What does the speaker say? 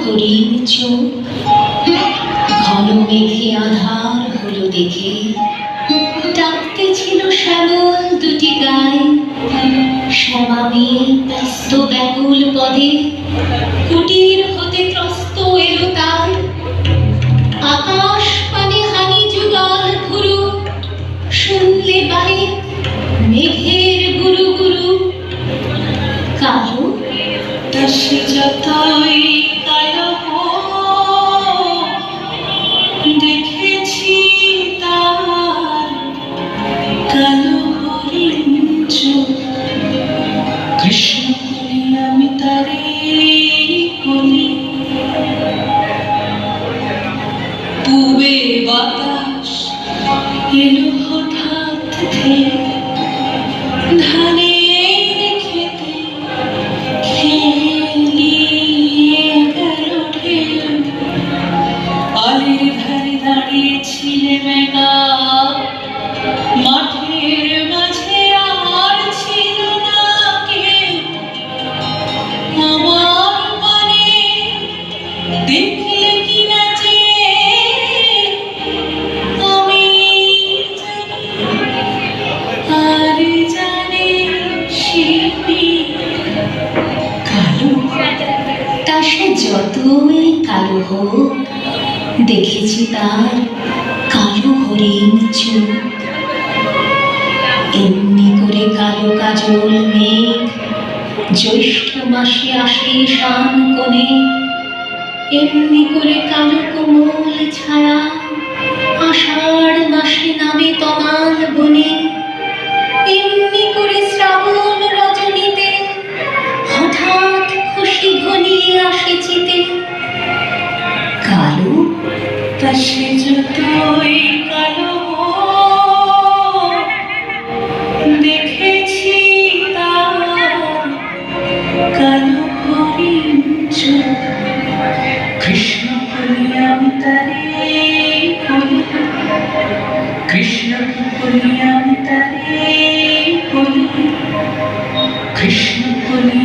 হরিণ চোখ, ঘন মেঘে আধার হলো দেখে, ডাকতে ছিল শ্যামল দুটি গায়ে, শ্যামা মেয়ে ব্যস্ত ব্যাকুল পদে, কুটির হতে ত্রস্ত এলো তার। আকাশ পানে হানি যুগল ঘুরু, শুনলে বারে মেঘের গুরু গুরু। কালো তা সে যতই কালো হোক, দেখেছি তার কালো হরিণ চোখ। কৃষ্ণ বলি আমি তারে বলি, পূবে বাতাস এলো হঠাৎ থেকে, ধানের খেতে খেলিয়ে গেল ঢেউ। আলের ধারে দাঁড়িয়েছিলে মেঘা, মাঠের মাঝে আর ছিল না কেউ। আমার পানে দেখলে কি না যে আমি আর জানে শিল্পী কালো। তা সে যতই কালো হোক, দেখেছি তার কালো হরিণ চোখ। এমনি করে কালো কাজল মেঘ জ্যৈষ্ঠ মাসে আসে শান কোণে, এমনি করে কালো কোমল ছায়া আষাঢ় মাসে নামে তমাল বনে। এমনি করে শ্রাবণ রজনীতে হঠাৎ খুশি ঘনিয়ে আসে চিতে। কালো তা সে যতই কালো হোক, দেখেছি তার কালো হরিণ চোখ। কৃষ্ণ বলি আমি তারে বলি, কৃষ্ণ বলি আমি তারে বলি, কৃষ্ণ বলি